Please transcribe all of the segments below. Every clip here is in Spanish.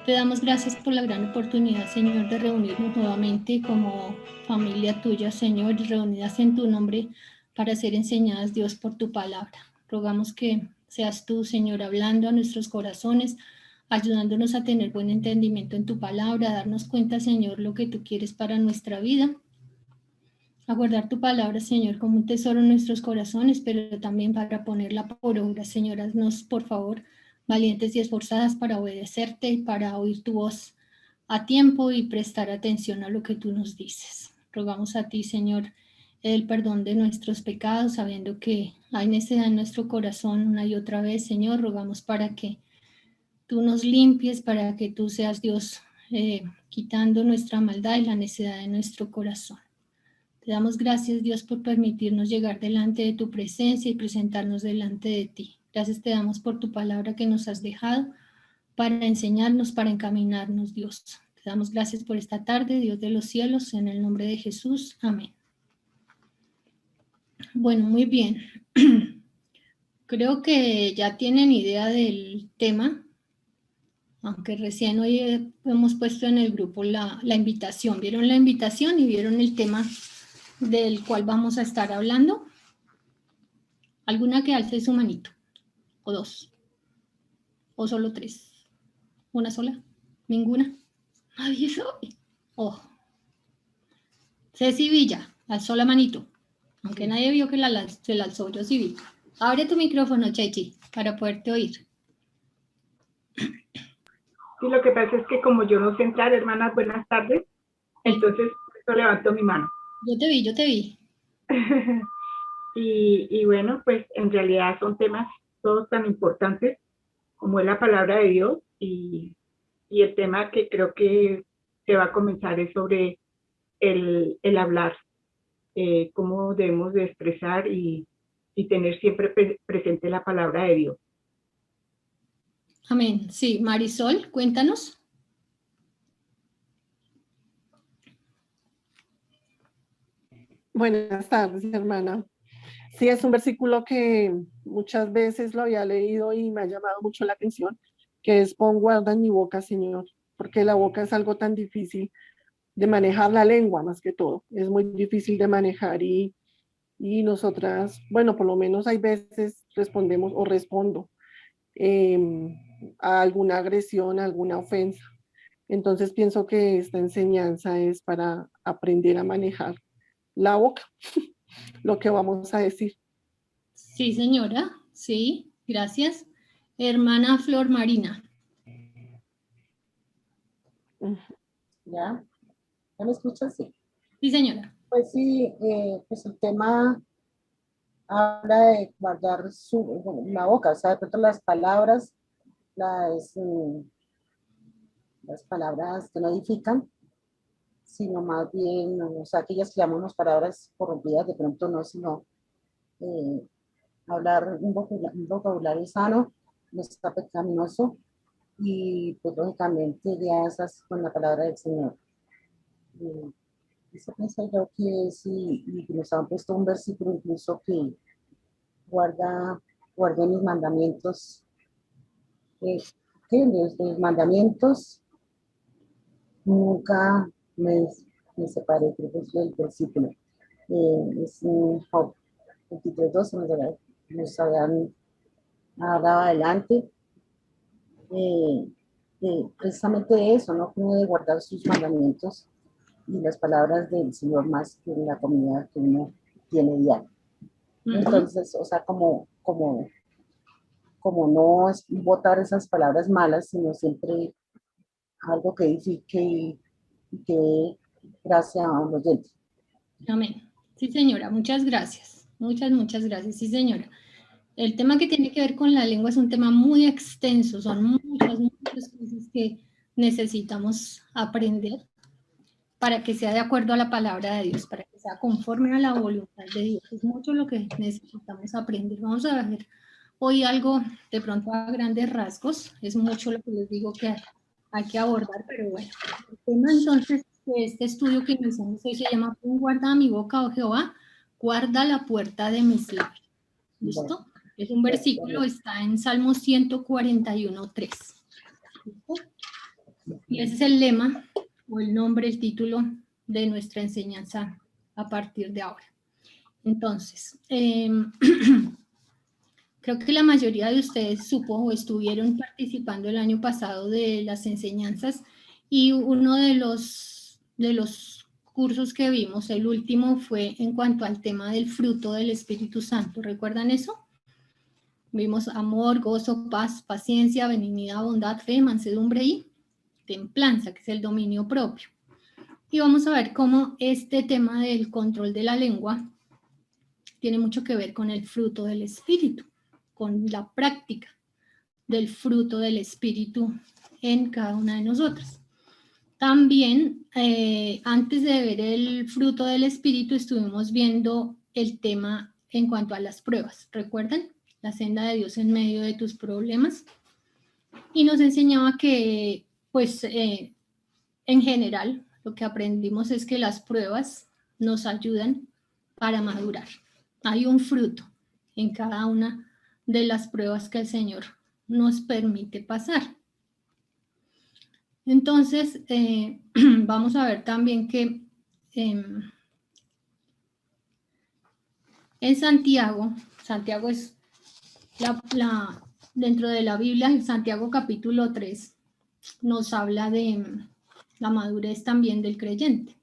Te damos gracias por la gran oportunidad, Señor, de reunirnos nuevamente como familia tuya, Señor, reunidas en tu nombre para ser enseñadas, Dios, por tu palabra. Rogamos que seas tú, Señor, hablando a nuestros corazones, ayudándonos a tener buen entendimiento en tu palabra, a darnos cuenta, Señor, lo que tú quieres para nuestra vida, a guardar tu palabra, Señor, como un tesoro en nuestros corazones, pero también para ponerla por obra, Señor. Haznos, por favor, valientes y esforzadas para obedecerte y para oír tu voz a tiempo y prestar atención a lo que tú nos dices. Rogamos a ti, Señor, el perdón de nuestros pecados, sabiendo que hay necesidad en nuestro corazón una y otra vez, Señor. Rogamos para que tú nos limpies, para que tú seas Dios, quitando nuestra maldad y la necedad de nuestro corazón. Te damos gracias, Dios, por permitirnos llegar delante de tu presencia y presentarnos delante de ti. Gracias te damos por tu palabra que nos has dejado para enseñarnos, para encaminarnos, Dios. Te damos gracias por esta tarde, Dios de los cielos, en el nombre de Jesús. Amén. Bueno, muy bien. Creo que ya tienen idea del tema, aunque recién hoy hemos puesto en el grupo la invitación. ¿Vieron la invitación y vieron el tema del cual vamos a estar hablando? ¿Alguna que alce su manito? ¿O dos? ¿O solo tres? ¿Una sola? ¿Ninguna? Nadie sabe. Oh. Ceci Villa, alzó la manito. Aunque nadie vio que se la alzó, yo sí vi. Abre tu micrófono, Chechi, para poderte oír. Sí, lo que pasa es que como yo no sé entrar, hermanas, buenas tardes, entonces yo levanto mi mano. Yo te vi. y bueno, pues en realidad son temas todos tan importantes como es la palabra de Dios y el tema que creo que se va a comenzar es sobre el hablar, cómo debemos de expresar y tener siempre presente la palabra de Dios. Amén. Sí, Marisol, cuéntanos. Buenas tardes, hermana. Sí, es un versículo que muchas veces lo había leído y me ha llamado mucho la atención, que es pon guarda en mi boca, Señor, porque la boca es algo tan difícil de manejar, la lengua más que todo, es muy difícil de manejar y nosotras, bueno, por lo menos hay veces respondemos o respondo a alguna agresión, a alguna ofensa. Entonces pienso que esta enseñanza es para aprender a manejar la boca, lo que vamos a decir. Sí, señora. Sí, gracias. Hermana Flor Marina. ¿Ya? ¿Ya me escuchas? Sí. Sí, señora. Pues sí, pues el tema habla de guardar la boca, o sea, de pronto las palabras, las, las palabras que no edifican, sino más bien, o sea, aquellas que llamamos palabras corrompidas, de pronto no, sino eh, hablar un vocabulario sano, no está pecaminoso, y pues lógicamente alianzas con la palabra del Señor. Eso pienso yo que sí, y nos han puesto un versículo incluso que guardé mis mandamientos, que mis mandamientos nunca me separé, creo que es el versículo. Es un Job 23:12, nos habían hablado adelante, precisamente de eso, ¿no? Como de guardar sus mandamientos y las palabras del Señor más que la comida que uno tiene diario. Entonces, o sea, como no es botar esas palabras malas, sino siempre algo que edifique y que dé gracia a un oyente. Amén. Sí, señora, muchas gracias. Muchas gracias. Sí, señora. El tema que tiene que ver con la lengua es un tema muy extenso, son muchas cosas que necesitamos aprender para que sea de acuerdo a la palabra de Dios, para que sea conforme a la voluntad de Dios. Es mucho lo que necesitamos aprender. Vamos a ver hoy algo de pronto a grandes rasgos, es mucho lo que les digo que hay que abordar, pero bueno. El tema entonces de este estudio que iniciamos hoy se llama "Pon guarda mi boca, oh Jehová, guarda la puerta de mis labios". ¿Listo? Bueno, es un versículo, está en Salmo 141:3. ¿Listo? Y ese es el lema, o el nombre, el título de nuestra enseñanza a partir de ahora. Entonces, creo que la mayoría de ustedes supo o estuvieron participando el año pasado de las enseñanzas, y uno de los cursos que vimos, el último, fue en cuanto al tema del fruto del Espíritu Santo. ¿Recuerdan eso? Vimos amor, gozo, paz, paciencia, benignidad, bondad, fe, mansedumbre y templanza, que es el dominio propio. Y vamos a ver cómo este tema del control de la lengua tiene mucho que ver con el fruto del Espíritu, con la práctica del fruto del Espíritu en cada una de nosotras. También, antes de ver el fruto del Espíritu, estuvimos viendo el tema en cuanto a las pruebas. ¿Recuerdan? La senda de Dios en medio de tus problemas. Y nos enseñaba que, pues, en general, lo que aprendimos es que las pruebas nos ayudan para madurar. Hay un fruto en cada una de las pruebas que el Señor nos permite pasar. Entonces, vamos a ver también que en Santiago es dentro de la Biblia, en Santiago capítulo 3, nos habla de la madurez también del creyente.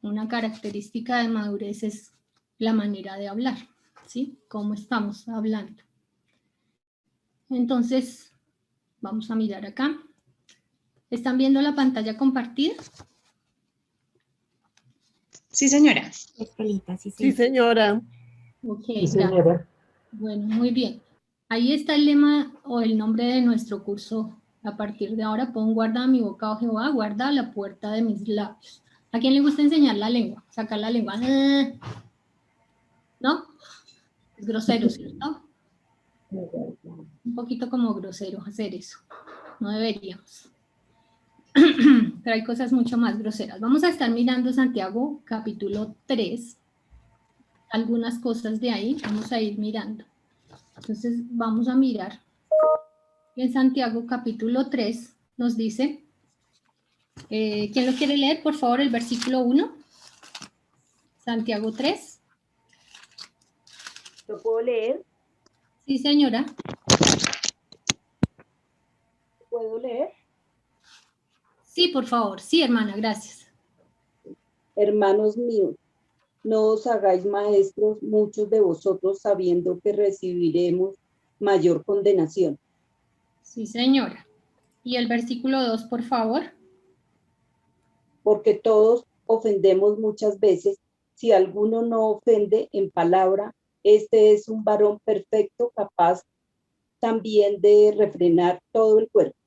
Una característica de madurez es la manera de hablar, ¿sí? Cómo estamos hablando. Entonces, vamos a mirar acá. ¿Están viendo la pantalla compartida? Sí, señora. Estelita, sí, Sí, señora. Ok, Sí, señora. bueno, muy bien. Ahí está el lema o el nombre de nuestro curso. A partir de ahora, pon guarda mi boca, oh Jehová, guarda la puerta de mis labios. ¿A quién le gusta enseñar la lengua? Sacar la lengua. ¿No? Es grosero, ¿cierto? Un poquito como grosero hacer eso. No deberíamos. Pero hay cosas mucho más groseras. Vamos a estar mirando Santiago capítulo 3. Algunas cosas de ahí vamos a ir mirando. Entonces vamos a mirar. En Santiago capítulo 3 nos dice, ¿quién lo quiere leer? Por favor, el versículo 1. Santiago 3. ¿Lo puedo leer? Sí, señora. ¿Puedo leer? Sí, por favor. Sí, hermana, gracias. Hermanos míos, no os hagáis maestros muchos de vosotros sabiendo que recibiremos mayor condenación. Sí, señora. Y el versículo 2, por favor. Porque todos ofendemos muchas veces. Si alguno no ofende en palabra, este es un varón perfecto, capaz también de refrenar todo el cuerpo.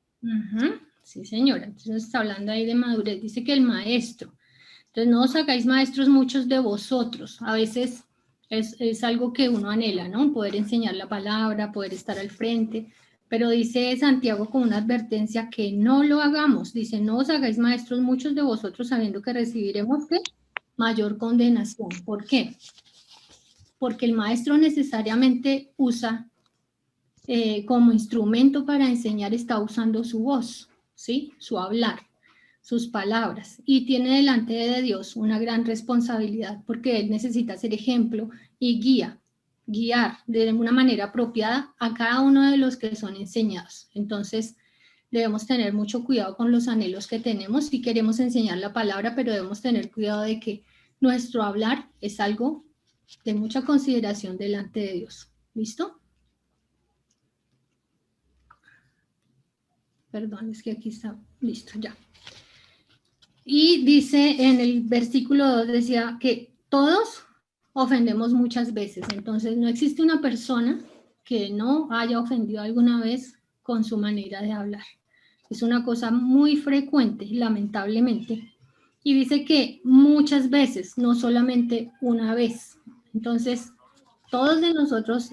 Sí, señora. Entonces está hablando ahí de madurez. Dice que el maestro. Entonces no os hagáis maestros muchos de vosotros. A veces es algo que uno anhela, ¿no? Poder enseñar la palabra, poder estar al frente. Pero dice Santiago con una advertencia que no lo hagamos. Dice, no os hagáis maestros muchos de vosotros sabiendo que recibiremos ¿qué? Mayor condenación. ¿Por qué? Porque el maestro necesariamente usa como instrumento para enseñar, está usando su voz, ¿sí? Su hablar, sus palabras, y tiene delante de Dios una gran responsabilidad porque él necesita ser ejemplo y guiar de una manera apropiada a cada uno de los que son enseñados. Entonces, debemos tener mucho cuidado con los anhelos que tenemos si queremos enseñar la palabra, pero debemos tener cuidado de que nuestro hablar es algo de mucha consideración delante de Dios. ¿Listo? Perdón, es que aquí está listo ya. Y dice en el versículo 2, decía que todos ofendemos muchas veces. Entonces no existe una persona que no haya ofendido alguna vez con su manera de hablar. Es una cosa muy frecuente, lamentablemente. Y dice que muchas veces, no solamente una vez. Entonces, todos de nosotros,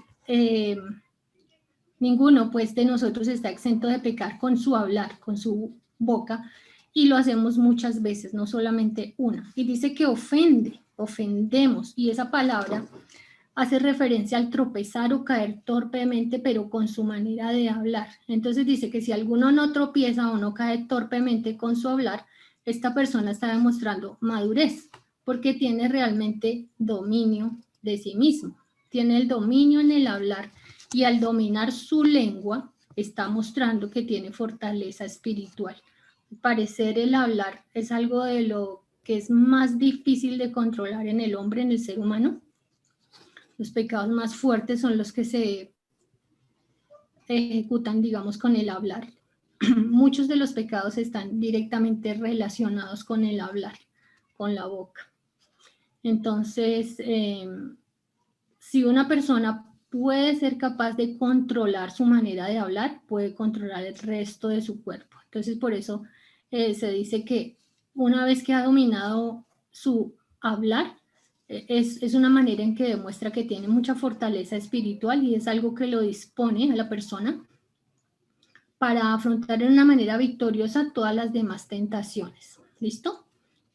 ninguno pues de nosotros está exento de pecar con su hablar, con su boca, y lo hacemos muchas veces, no solamente una. Y dice que ofendemos, y esa palabra hace referencia al tropezar o caer torpemente, pero con su manera de hablar. Entonces dice que si alguno no tropieza o no cae torpemente con su hablar, esta persona está demostrando madurez, porque tiene realmente dominio de sí mismo. Tiene el dominio en el hablar y al dominar su lengua está mostrando que tiene fortaleza espiritual. Al parecer el hablar es algo de lo que es más difícil de controlar en el hombre, en el ser humano. Los pecados más fuertes son los que se ejecutan, digamos, con el hablar. Muchos de los pecados están directamente relacionados con el hablar, con la boca. Entonces, si una persona puede ser capaz de controlar su manera de hablar, puede controlar el resto de su cuerpo. Entonces, por eso se dice que una vez que ha dominado su hablar, es una manera en que demuestra que tiene mucha fortaleza espiritual y es algo que lo dispone a la persona para afrontar de una manera victoriosa todas las demás tentaciones. ¿Listo?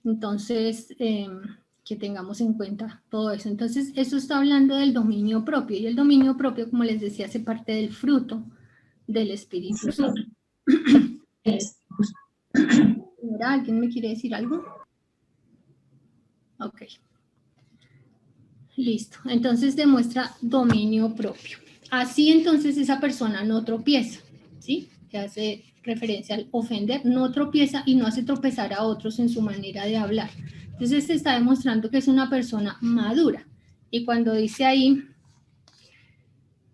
Entonces, que tengamos en cuenta todo eso. Entonces, eso está hablando del dominio propio, y el dominio propio, como les decía, hace parte del fruto del Espíritu Santo. ¿Alguien me quiere decir algo? Ok. Listo. Entonces, demuestra dominio propio. Así, entonces, esa persona no tropieza, ¿sí? Que hace referencia al ofender, no tropieza y no hace tropezar a otros en su manera de hablar. Entonces se está demostrando que es una persona madura. Y cuando dice ahí,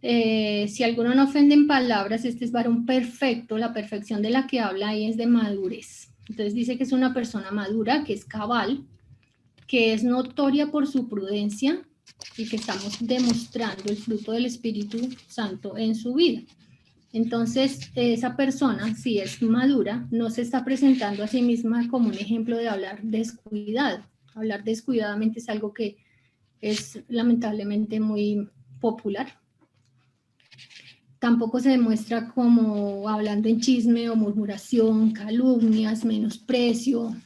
si alguno no ofende en palabras, este es varón perfecto, la perfección de la que habla ahí es de madurez. Entonces dice que es una persona madura, que es cabal, que es notoria por su prudencia y que estamos demostrando el fruto del Espíritu Santo en su vida. Entonces, esa persona, si es madura, no se está presentando a sí misma como un ejemplo de hablar descuidado. Hablar descuidadamente es algo que es lamentablemente muy popular. Tampoco se demuestra como hablando en chisme o murmuración, calumnias, menosprecio,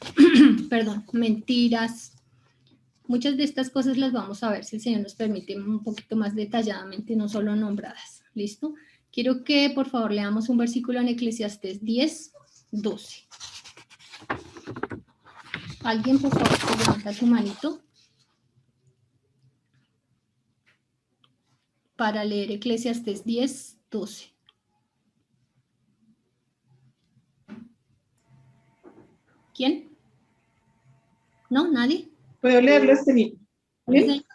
perdón, mentiras. Muchas de estas cosas las vamos a ver, si el Señor nos permite, un poquito más detalladamente, no solo nombradas. ¿Listo? Quiero que por favor leamos un versículo en Eclesiastés 10, 12. ¿Alguien por favor levanta su manito para leer Eclesiastés 10, 12? ¿Quién? ¿No? ¿Nadie? ¿Puedo leerlo, Estelita? ¿Sí?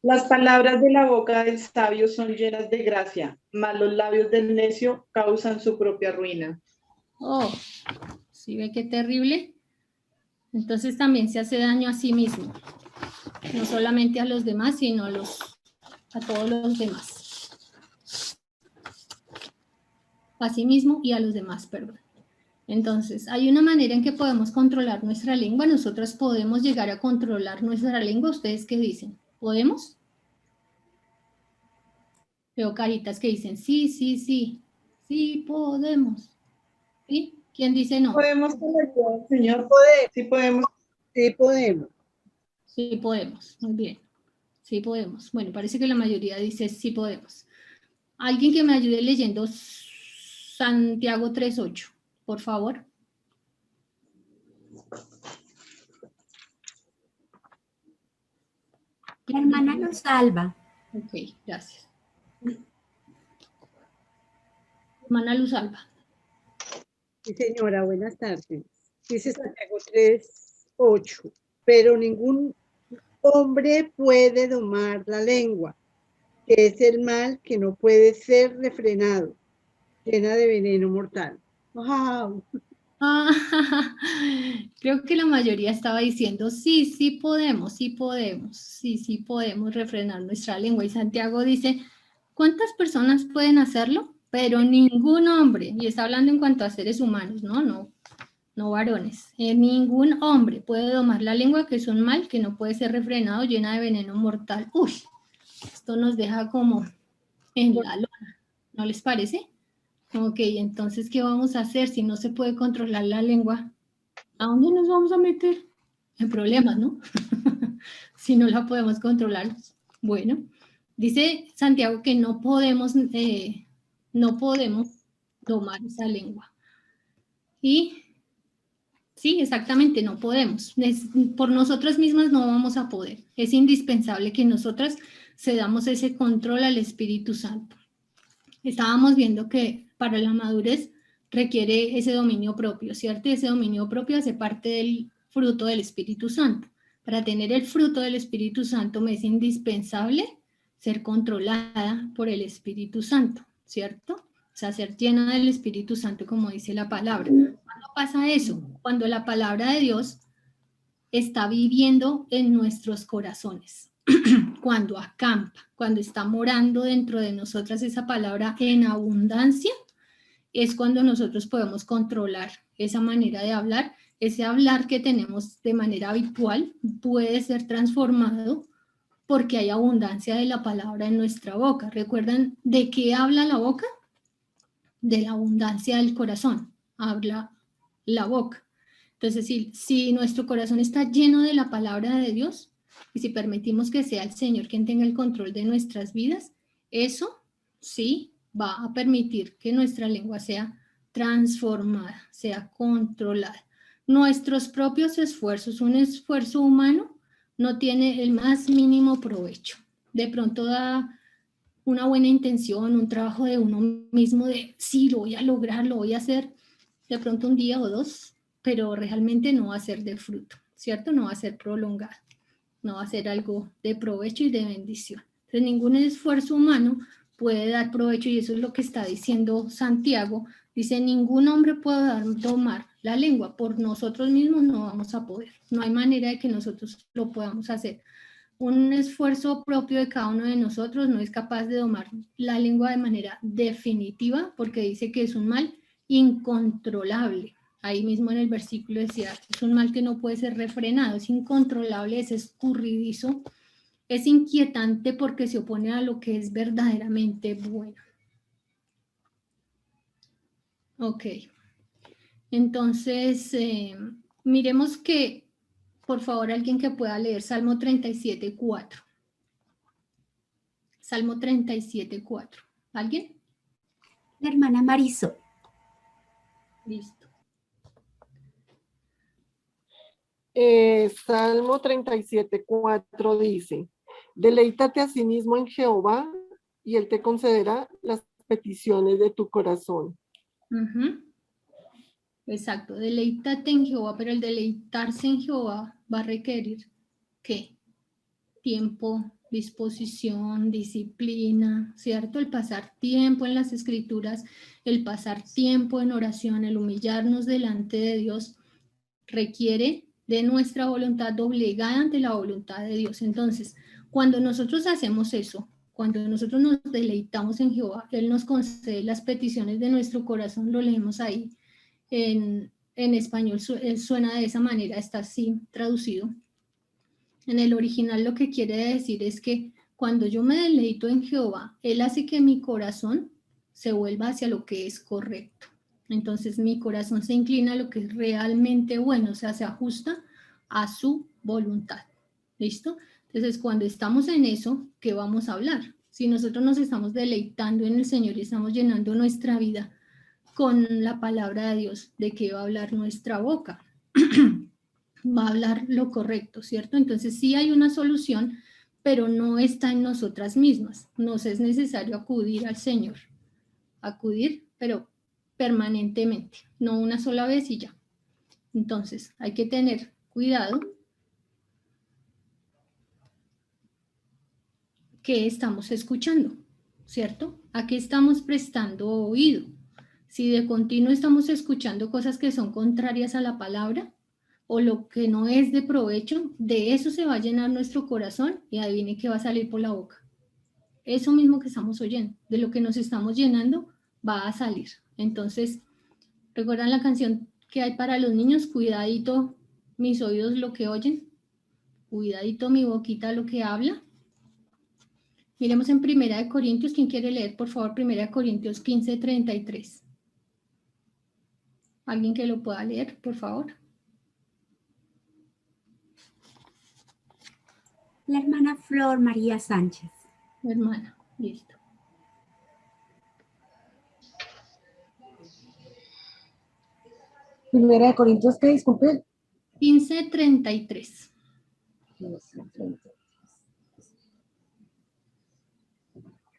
Las palabras de la boca del sabio son llenas de gracia, mas los labios del necio causan su propia ruina. Oh, ¿sí ve qué terrible? Entonces también se hace daño a sí mismo, no solamente a los demás, sino a todos los demás. A sí mismo y a los demás, perdón. Entonces, hay una manera en que podemos controlar nuestra lengua. Nosotros podemos llegar a controlar nuestra lengua. ¿Ustedes qué dicen? ¿Podemos? Veo caritas que dicen sí, sí, sí. Sí, podemos. ¿Sí? ¿Quién dice no? ¿Podemos con la ayuda del Señor? Sí podemos. Sí podemos. Sí podemos. Muy bien. Sí podemos. Bueno, parece que la mayoría dice sí podemos. Alguien que me ayude leyendo Santiago 3:8, por favor. La hermana nos salva. Ok, gracias. Hermana Luz Alba. Sí, señora, buenas tardes. Dice Santiago 3:8, pero ningún hombre puede domar la lengua, que es el mal que no puede ser refrenado, llena de veneno mortal. ¡Wow! Creo que la mayoría estaba diciendo sí, sí podemos, sí podemos refrenar nuestra lengua. Y Santiago dice, ¿cuántas personas pueden hacerlo? Pero ningún hombre, y está hablando en cuanto a seres humanos, no varones. Ningún hombre puede domar la lengua, que es un mal que no puede ser refrenado, llena de veneno mortal. Uy, esto nos deja como en la lona, ¿no les parece? Ok, entonces, ¿qué vamos a hacer si no se puede controlar la lengua? ¿A dónde nos vamos a meter? En problemas, ¿no? si no la podemos controlar. Bueno, dice Santiago que no podemos domar esa lengua. Y sí, exactamente, no podemos. Por nosotras mismas no vamos a poder. Es indispensable que nosotras cedamos ese control al Espíritu Santo. Estábamos viendo que para la madurez requiere ese dominio propio, ¿cierto? Y ese dominio propio hace parte del fruto del Espíritu Santo. Para tener el fruto del Espíritu Santo me es indispensable ser controlada por el Espíritu Santo, ¿cierto? O sea, ser llena del Espíritu Santo, como dice la palabra. ¿Cuándo pasa eso? Cuando la palabra de Dios está viviendo en nuestros corazones. Cuando acampa, cuando está morando dentro de nosotras esa palabra en abundancia, es cuando nosotros podemos controlar esa manera de hablar. Ese hablar que tenemos de manera habitual puede ser transformado porque hay abundancia de la palabra en nuestra boca. ¿Recuerdan de qué habla la boca? De la abundancia del corazón, habla la boca. Entonces, si nuestro corazón está lleno de la palabra de Dios, y si permitimos que sea el Señor quien tenga el control de nuestras vidas, eso sí va a permitir que nuestra lengua sea transformada, sea controlada. Nuestros propios esfuerzos, un esfuerzo humano, no tiene el más mínimo provecho. De pronto da una buena intención, un trabajo de uno mismo de sí, lo voy a lograr, lo voy a hacer de pronto un día o dos, pero realmente no va a ser de fruto, ¿cierto? No va a ser prolongado, no va a ser algo de provecho y de bendición. Entonces, ningún esfuerzo humano puede dar provecho, y eso es lo que está diciendo Santiago. Dice, ningún hombre puede domar la lengua, por nosotros mismos no vamos a poder, no hay manera de que nosotros lo podamos hacer. Un esfuerzo propio de cada uno de nosotros no es capaz de domar la lengua de manera definitiva, porque dice que es un mal incontrolable. Ahí mismo en el versículo decía, es un mal que no puede ser refrenado, es incontrolable, es escurridizo, es inquietante porque se opone a lo que es verdaderamente bueno. Ok, entonces miremos que, por favor, alguien que pueda leer Salmo 37:4. Salmo 37:4. ¿Alguien? La hermana Marisol. Listo. Salmo 37:4 dice, deleítate a sí mismo en Jehová y Él te concederá las peticiones de tu corazón. Exacto, deleítate en Jehová, pero el deleitarse en Jehová va a requerir ¿qué? Tiempo, disposición, disciplina, ¿cierto? El pasar tiempo en las escrituras, el pasar tiempo en oración, el humillarnos delante de Dios, requiere de nuestra voluntad doblegada ante la voluntad de Dios. Entonces, cuando nosotros hacemos eso, cuando nosotros nos deleitamos en Jehová, Él nos concede las peticiones de nuestro corazón, lo leemos ahí en español, suena de esa manera, está así traducido. En el original lo que quiere decir es que cuando yo me deleito en Jehová, Él hace que mi corazón se vuelva hacia lo que es correcto. Entonces mi corazón se inclina a lo que es realmente bueno, o sea, se ajusta a su voluntad. ¿Listo? Entonces cuando estamos en eso, ¿qué vamos a hablar? Si nosotros nos estamos deleitando en el Señor y estamos llenando nuestra vida con la palabra de Dios, ¿de qué va a hablar nuestra boca? Va a hablar lo correcto, ¿cierto? Entonces sí hay una solución, pero no está en nosotras mismas. Nos es necesario acudir al Señor. Acudir, pero permanentemente, no una sola vez y ya. Entonces hay que tener cuidado que estamos escuchando, ¿cierto? ¿A qué estamos prestando oído? Si de continuo estamos escuchando cosas que son contrarias a la palabra, o lo que no es de provecho, de eso se va a llenar nuestro corazón y adivine qué va a salir por la boca. Eso mismo que estamos oyendo, de lo que nos estamos llenando, va a salir. Entonces, ¿recuerdan la canción que hay para los niños? Cuidadito mis oídos lo que oyen, cuidadito mi boquita lo que habla. Miremos en 1 Corintios, ¿quién quiere leer, por favor? 1 Corintios 15:33. ¿Alguien que lo pueda leer, por favor? La hermana Flor María Sánchez. Hermana, listo. Primera de Corintios, ¿qué? Disculpe. 15:33.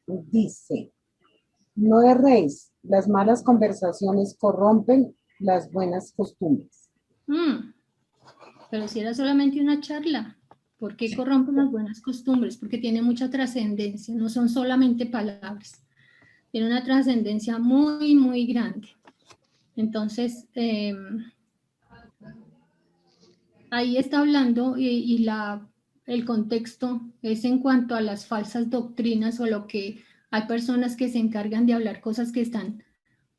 Dice, no erréis, las malas conversaciones corrompen las buenas costumbres. Pero si era solamente una charla, ¿por qué corrompen las buenas costumbres? Porque tiene mucha trascendencia, no son solamente palabras. Tiene una trascendencia muy, muy grande. Entonces, ahí está hablando y el contexto es en cuanto a las falsas doctrinas o lo que hay personas que se encargan de hablar cosas que están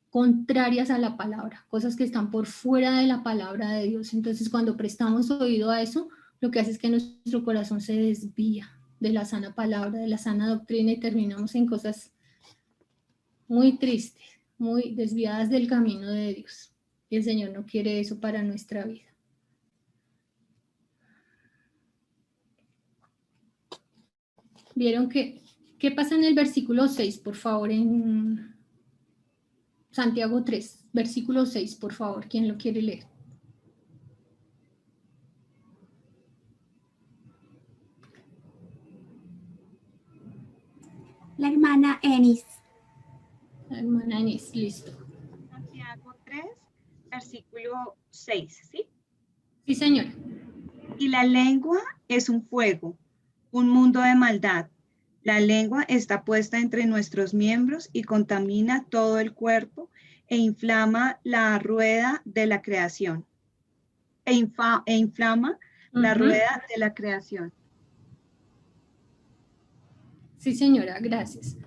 contrarias a la palabra, cosas que están por fuera de la palabra de Dios. Entonces, cuando prestamos oído a eso, lo que hace es que nuestro corazón se desvía de la sana palabra, de la sana doctrina y terminamos en cosas muy tristes, muy desviadas del camino de Dios. Y el Señor no quiere eso para nuestra vida. ¿Vieron qué pasa en el versículo 6, por favor, en Santiago 3, versículo 6, por favor, ¿quién lo quiere leer? La hermana Enis. La hermana Enis, listo. Santiago 3, versículo 6, ¿sí? Sí, señora. Y la lengua es un fuego, un mundo de maldad. La lengua está puesta entre nuestros miembros y contamina todo el cuerpo e inflama la rueda de la creación. Inflama la rueda de la creación. Sí, señora, gracias.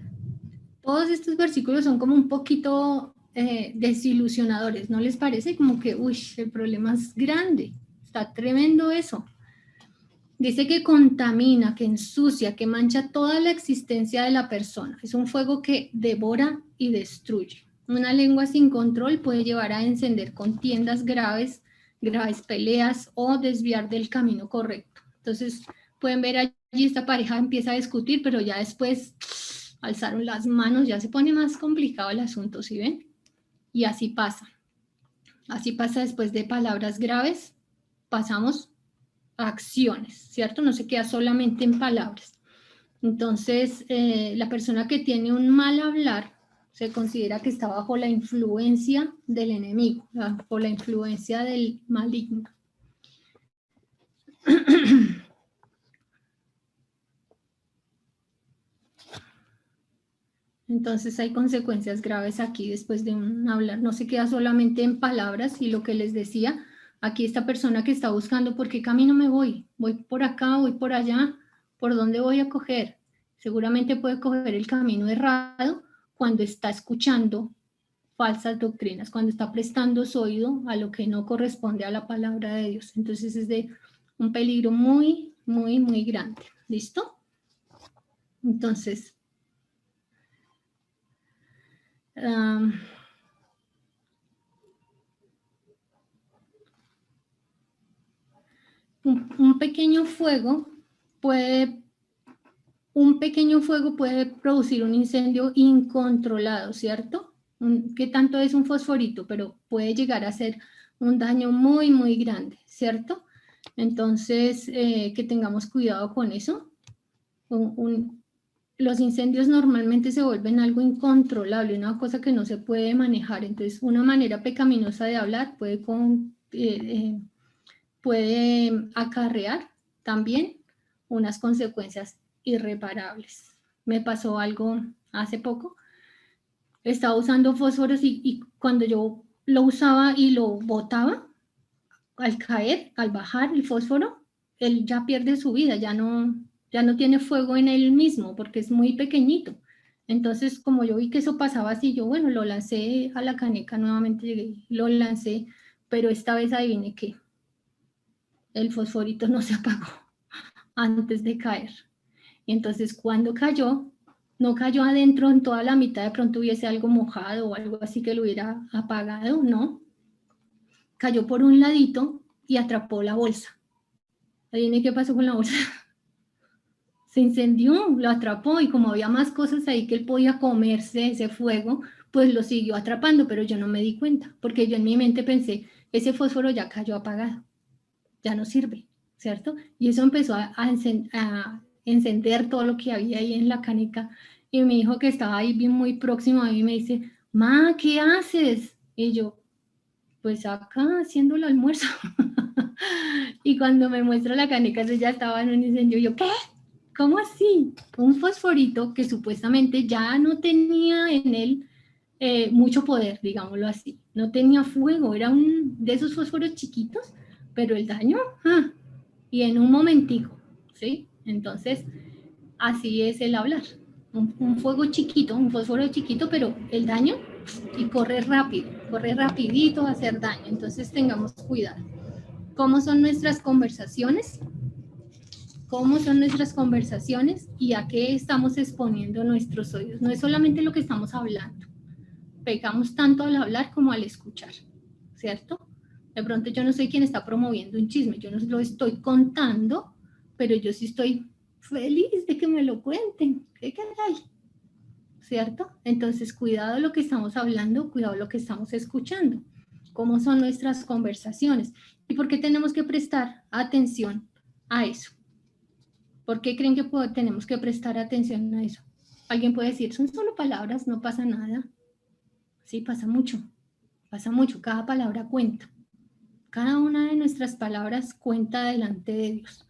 Todos estos versículos son como un poquito desilusionadores, ¿no les parece? Como que, uy, el problema es grande, está tremendo eso. Dice que contamina, que ensucia, que mancha toda la existencia de la persona. Es un fuego que devora y destruye. Una lengua sin control puede llevar a encender contiendas graves peleas o desviar del camino correcto. Entonces, pueden ver allí esta pareja empieza a discutir, pero ya después alzaron las manos, ya se pone más complicado el asunto, ¿sí ven? Y así pasa. Así pasa después de palabras graves, pasamos acciones, ¿cierto? No se queda solamente en palabras. Entonces, la persona que tiene un mal hablar se considera que está bajo la influencia del enemigo, bajo la influencia del maligno. Entonces hay consecuencias graves aquí después de un hablar. No se queda solamente en palabras y lo que les decía, aquí esta persona que está buscando por qué camino me voy, voy por acá, voy por allá, ¿por dónde voy a coger? Seguramente puede coger el camino errado cuando está escuchando falsas doctrinas, cuando está prestando su oído a lo que no corresponde a la palabra de Dios. Entonces es de un peligro muy, muy, muy grande. ¿Listo? Entonces, un pequeño fuego puede producir un incendio incontrolado, ¿cierto? ¿Qué tanto es un fosforito? Pero puede llegar a ser un daño muy, muy grande, ¿cierto? Entonces, que tengamos cuidado con eso. Los incendios normalmente se vuelven algo incontrolable, una cosa que no se puede manejar. Entonces, una manera pecaminosa de hablar puede acarrear también unas consecuencias irreparables. Me pasó algo hace poco. Estaba usando fósforos y cuando yo lo usaba y lo botaba, al caer, al bajar el fósforo, él ya pierde su vida, ya no tiene fuego en él mismo porque es muy pequeñito. Entonces, como yo vi que eso pasaba así, yo, bueno, lo lancé a la caneca, nuevamente llegué, lo lancé, pero esta vez adivine qué, el fosforito no se apagó antes de caer. Y entonces, cuando cayó, no cayó adentro en toda la mitad, de pronto hubiese algo mojado o algo así que lo hubiera apagado, no. Cayó por un ladito y atrapó la bolsa. ¿Adivine qué pasó con la bolsa? se incendió, lo atrapó, y como había más cosas ahí que él podía comerse ese fuego, pues lo siguió atrapando, pero yo no me di cuenta, porque yo en mi mente pensé, ese fósforo ya cayó apagado, ya no sirve, ¿cierto? Y eso empezó a encender todo lo que había ahí en la canica, y mi hijo, que estaba ahí bien muy próximo a mí, me dice, ma, ¿qué haces? Y yo, pues acá haciendo el almuerzo. Y cuando me muestra la canica, eso ya estaba en un incendio. Yo, ¿qué? ¿Cómo así? Un fosforito que supuestamente ya no tenía en él mucho poder, digámoslo así. No tenía fuego, era un de esos fósforos chiquitos, pero el daño, y en un momentico, ¿sí? Entonces, así es el hablar. Un fuego chiquito, un fósforo chiquito, pero el daño, y corre rápido, corre rapidito a hacer daño. Entonces, tengamos cuidado. ¿Cómo son nuestras conversaciones? ¿Cómo son nuestras conversaciones y a qué estamos exponiendo nuestros oídos? No es solamente lo que estamos hablando. Pegamos tanto al hablar como al escuchar, ¿cierto? De pronto yo no soy quien está promoviendo un chisme, yo no lo estoy contando, pero yo sí estoy feliz de que me lo cuenten. ¿Qué caray? ¿Cierto? Entonces, cuidado lo que estamos hablando, cuidado lo que estamos escuchando. ¿Cómo son nuestras conversaciones? ¿Y por qué tenemos que prestar atención a eso? ¿Por qué creen que tenemos que prestar atención a eso? Alguien puede decir, son solo palabras, no pasa nada. Sí, pasa mucho, cada palabra cuenta. Cada una de nuestras palabras cuenta delante de Dios.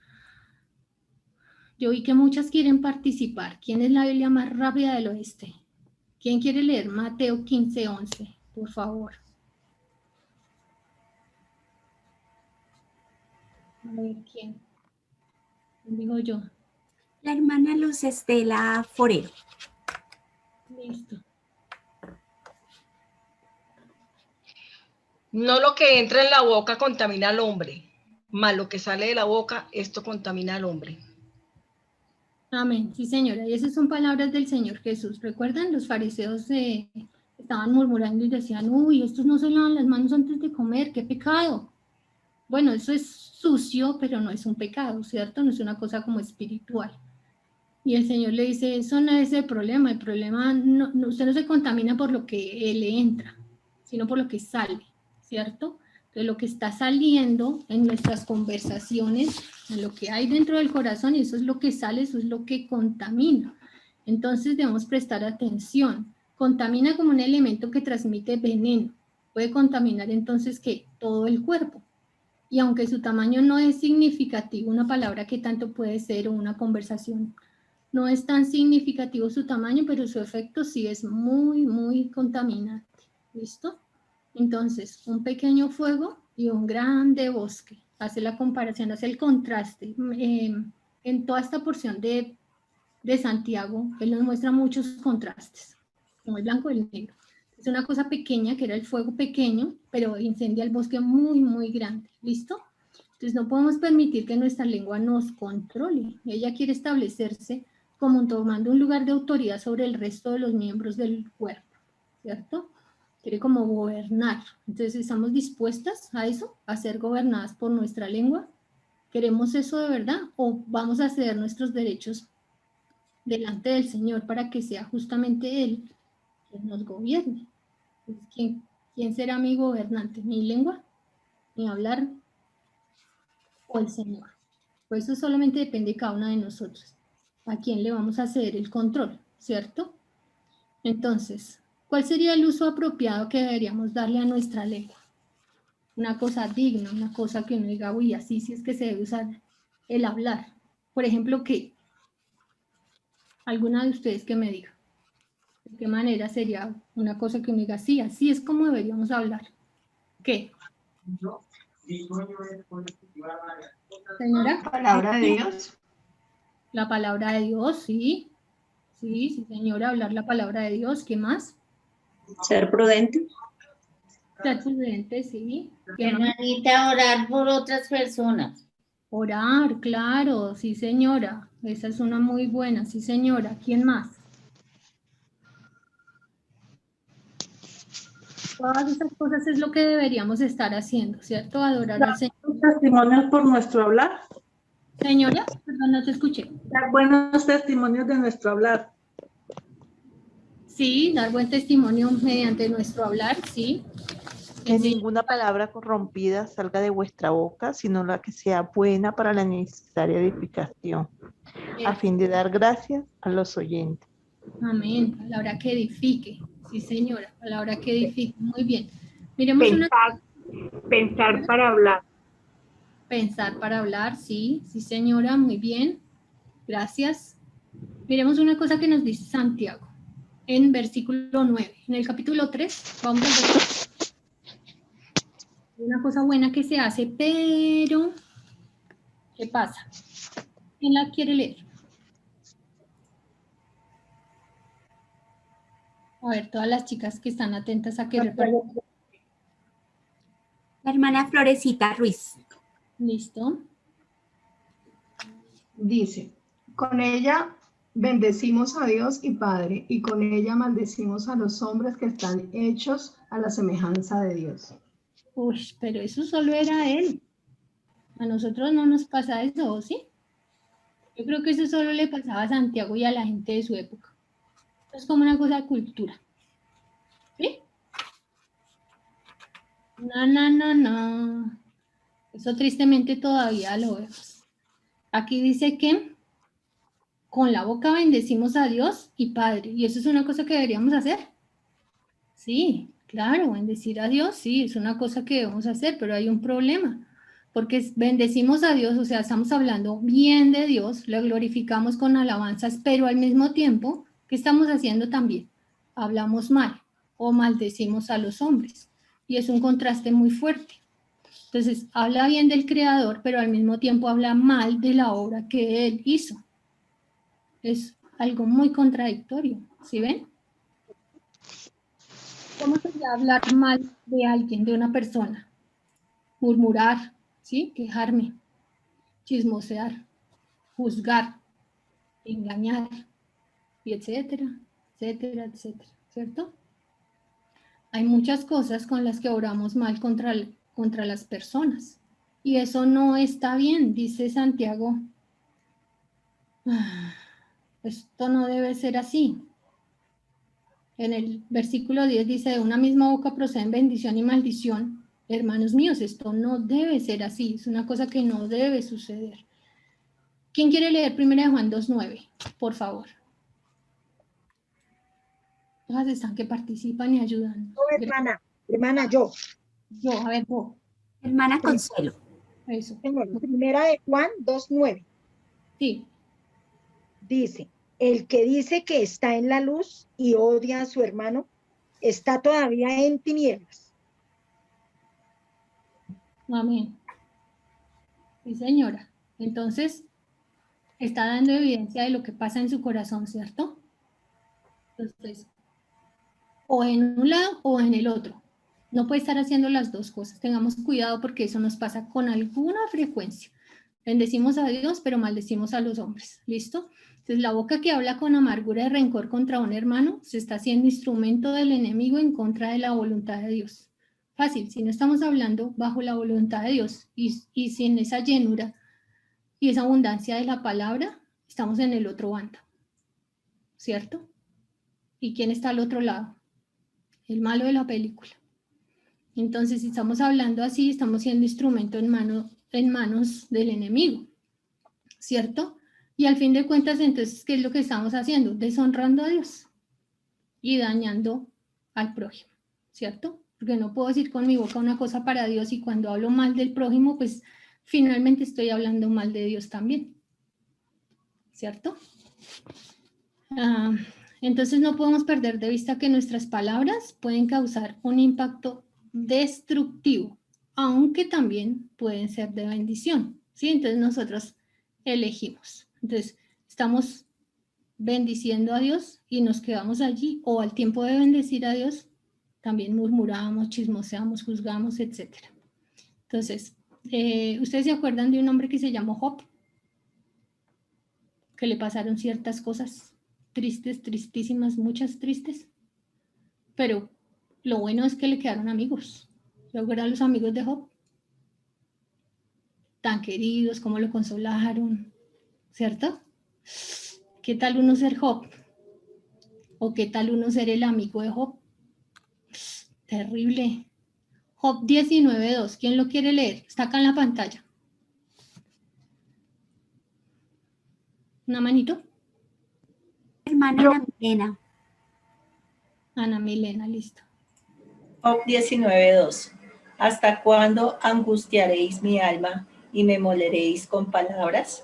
Yo vi que muchas quieren participar. ¿Quién es la Biblia más rápida del oeste? ¿Quién quiere leer Mateo 15:11? Por favor. A ver, ¿quién? Digo yo. La hermana Luz Estela Forero. Listo. No lo que entra en la boca contamina al hombre, mas lo que sale de la boca, esto contamina al hombre. Amén, sí señora, y esas son palabras del Señor Jesús. ¿Recuerdan? Los fariseos estaban murmurando y decían, uy, estos no se lavan las manos antes de comer, qué pecado. Bueno, eso es sucio, pero no es un pecado, ¿cierto? No es una cosa como espiritual. Y el Señor le dice, eso no es el problema no, usted no se contamina por lo que le entra, sino por lo que sale, ¿cierto? De lo que está saliendo en nuestras conversaciones, en lo que hay dentro del corazón, y eso es lo que sale, eso es lo que contamina. Entonces debemos prestar atención. Contamina como un elemento que transmite veneno. Puede contaminar entonces ¿qué? Todo el cuerpo. Y aunque su tamaño no es significativo, una palabra que tanto puede ser o una conversación, no es tan significativo su tamaño, pero su efecto sí es muy, muy contaminante. ¿Listo? Entonces, un pequeño fuego y un grande bosque. Hace la comparación, hace el contraste. En toda esta porción de Santiago, él nos muestra muchos contrastes, como el blanco y el negro. Es una cosa pequeña, que era el fuego pequeño, pero incendia el bosque muy, muy grande. ¿Listo? Entonces, no podemos permitir que nuestra lengua nos controle. Ella quiere establecerse como tomando un lugar de autoridad sobre el resto de los miembros del cuerpo, ¿cierto? Quiere como gobernar. Entonces, ¿estamos dispuestas a eso? ¿A ser gobernadas por nuestra lengua? ¿Queremos eso de verdad? ¿O vamos a ceder nuestros derechos delante del Señor para que sea justamente Él quien nos gobierne? ¿Quién será mi gobernante? ¿Mi lengua? ¿Mi hablar? ¿O el Señor? Pues eso solamente depende de cada una de nosotros. ¿A quién le vamos a ceder el control? ¿Cierto? Entonces, ¿cuál sería el uso apropiado que deberíamos darle a nuestra lengua? Una cosa digna, una cosa que uno diga, uy, así sí es que se debe usar el hablar. Por ejemplo, ¿qué? ¿Alguna de ustedes que me diga? ¿De qué manera sería una cosa que uno diga, sí, así es como deberíamos hablar? ¿Qué? Señora. La palabra de Dios. La palabra de Dios, sí. Sí, señora, hablar la palabra de Dios. ¿Qué más? Ser prudente. Ser prudente, sí. Hermanita, orar por otras personas. Orar, claro, sí, señora. Esa es una muy buena, sí, señora. ¿Quién más? Todas esas cosas es lo que deberíamos estar haciendo, ¿cierto? Adorar al Señor. Testimonios por nuestro hablar. Señora, perdón, no te escuché. Dar buenos testimonios de nuestro hablar. Sí, dar buen testimonio mediante nuestro hablar, sí. Que ninguna palabra corrompida salga de vuestra boca, sino la que sea buena para la necesaria edificación, a fin de dar gracias a los oyentes. Amén, palabra que edifique. Sí, señora, palabra que edifique. Muy bien. Miremos Pensar para hablar. Pensar para hablar, sí, sí, señora, muy bien. Gracias. Miremos una cosa que nos dice Santiago en versículo 9. En el capítulo 3, vamos a ver una cosa buena que se hace, pero ¿qué pasa? ¿Quién la quiere leer? A ver, todas las chicas que están atentas a que repartan. La hermana Florecita Ruiz. Listo. Dice, con ella bendecimos a Dios y Padre, y con ella maldecimos a los hombres que están hechos a la semejanza de Dios. Uy, pero eso solo era él. A nosotros no nos pasa eso, ¿sí? Yo creo que eso solo le pasaba a Santiago y a la gente de su época. Es como una cosa de cultura. ¿Sí? No. Eso tristemente todavía lo vemos. Aquí dice que con la boca bendecimos a Dios y Padre. ¿Y eso es una cosa que deberíamos hacer? Sí, claro, bendecir a Dios, sí, es una cosa que debemos hacer, pero hay un problema. Porque bendecimos a Dios, o sea, estamos hablando bien de Dios, lo glorificamos con alabanzas, pero al mismo tiempo, ¿qué estamos haciendo también? Hablamos mal o maldecimos a los hombres. Y es un contraste muy fuerte. Entonces, habla bien del Creador, pero al mismo tiempo habla mal de la obra que Él hizo. Es algo muy contradictorio, ¿sí ven? ¿Cómo sería hablar mal de alguien, de una persona? Murmurar, ¿sí? Quejarme, chismosear, juzgar, engañar, y etcétera, ¿cierto? Hay muchas cosas con las que obramos mal contra las personas. Y eso no está bien, dice Santiago. Esto no debe ser así. En el versículo 10 dice, de una misma boca proceden bendición y maldición. Hermanos míos, esto no debe ser así. Es una cosa que no debe suceder. ¿Quién quiere leer 1 Juan 2:9? Por favor. Todas están que participan y ayudan. Hermana, yo. Yo, a ver, vos. Hermana Consuelo. Eso. Primera de Juan 2:9. Sí. Dice, el que dice que está en la luz y odia a su hermano, está todavía en tinieblas. Amén. Sí, señora. Entonces, está dando evidencia de lo que pasa en su corazón, ¿cierto? Entonces, o en un lado o en el otro. No puede estar haciendo las dos cosas. Tengamos cuidado porque eso nos pasa con alguna frecuencia. Bendecimos a Dios, pero maldecimos a los hombres. ¿Listo? Entonces, la boca que habla con amargura y rencor contra un hermano se está haciendo instrumento del enemigo en contra de la voluntad de Dios. Fácil, si no estamos hablando bajo la voluntad de Dios y sin esa llenura y esa abundancia de la palabra, estamos en el otro bando. ¿Cierto? ¿Y quién está al otro lado? El malo de la película. Entonces, si estamos hablando así, estamos siendo instrumento en manos del enemigo, ¿cierto? Y al fin de cuentas, entonces, ¿qué es lo que estamos haciendo? Deshonrando a Dios y dañando al prójimo, ¿cierto? Porque no puedo decir con mi boca una cosa para Dios y cuando hablo mal del prójimo, pues finalmente estoy hablando mal de Dios también, ¿cierto? Entonces no podemos perder de vista que nuestras palabras pueden causar un impacto destructivo, aunque también pueden ser de bendición, ¿sí? Entonces nosotros elegimos. Entonces estamos bendiciendo a Dios y nos quedamos allí, o al tiempo de bendecir a Dios, también murmuramos, chismoseamos, juzgamos, etc. Entonces, ¿ustedes se acuerdan de un hombre que se llamó Job? Que le pasaron ciertas cosas tristes, tristísimas, muchas tristes, pero lo bueno es que le quedaron amigos. ¿Se acuerdan los amigos de Job? tan queridos, cómo lo consolaron, ¿cierto? ¿Qué tal uno ser Job? ¿O qué tal uno ser el amigo de Job? Terrible. Job 19:2. ¿Quién lo quiere leer? Está acá en la pantalla. ¿Una manito? Hermana Ana Milena. Ana Milena, listo. Job 19:2. ¿Hasta cuándo angustiaréis mi alma y me moleréis con palabras?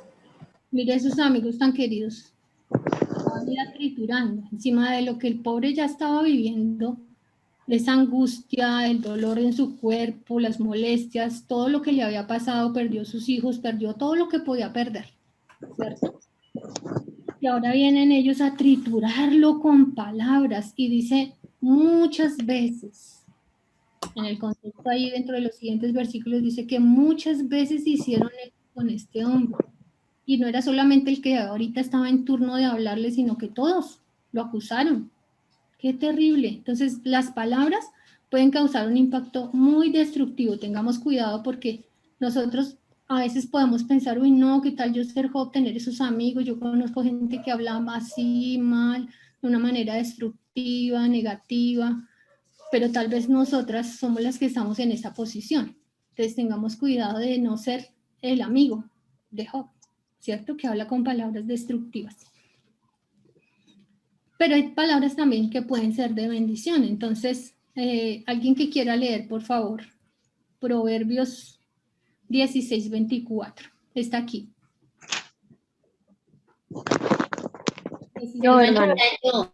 Mire esos amigos tan queridos. Todavía triturando encima de lo que el pobre ya estaba viviendo, esa angustia, el dolor en su cuerpo, las molestias, todo lo que le había pasado, perdió sus hijos, perdió todo lo que podía perder, ¿cierto? Y ahora vienen ellos a triturarlo con palabras y dice muchas veces, en el contexto ahí dentro de los siguientes versículos dice que muchas veces hicieron esto con este hombre. Y no era solamente el que ahorita estaba en turno de hablarle, sino que todos lo acusaron. Qué terrible. Entonces, las palabras pueden causar un impacto muy destructivo. Tengamos cuidado porque nosotros a veces podemos pensar, uy, no, ¿qué tal yo ser Job, tener esos amigos? Yo conozco gente que hablaba así, mal, de una manera destructiva, negativa, pero tal vez nosotras somos las que estamos en esa posición. Entonces, tengamos cuidado de no ser el amigo de Job, ¿cierto? Que habla con palabras destructivas. Pero hay palabras también que pueden ser de bendición. Entonces, alguien que quiera leer, por favor, Proverbios 16:24. Está aquí. Yo, hermana. Yo.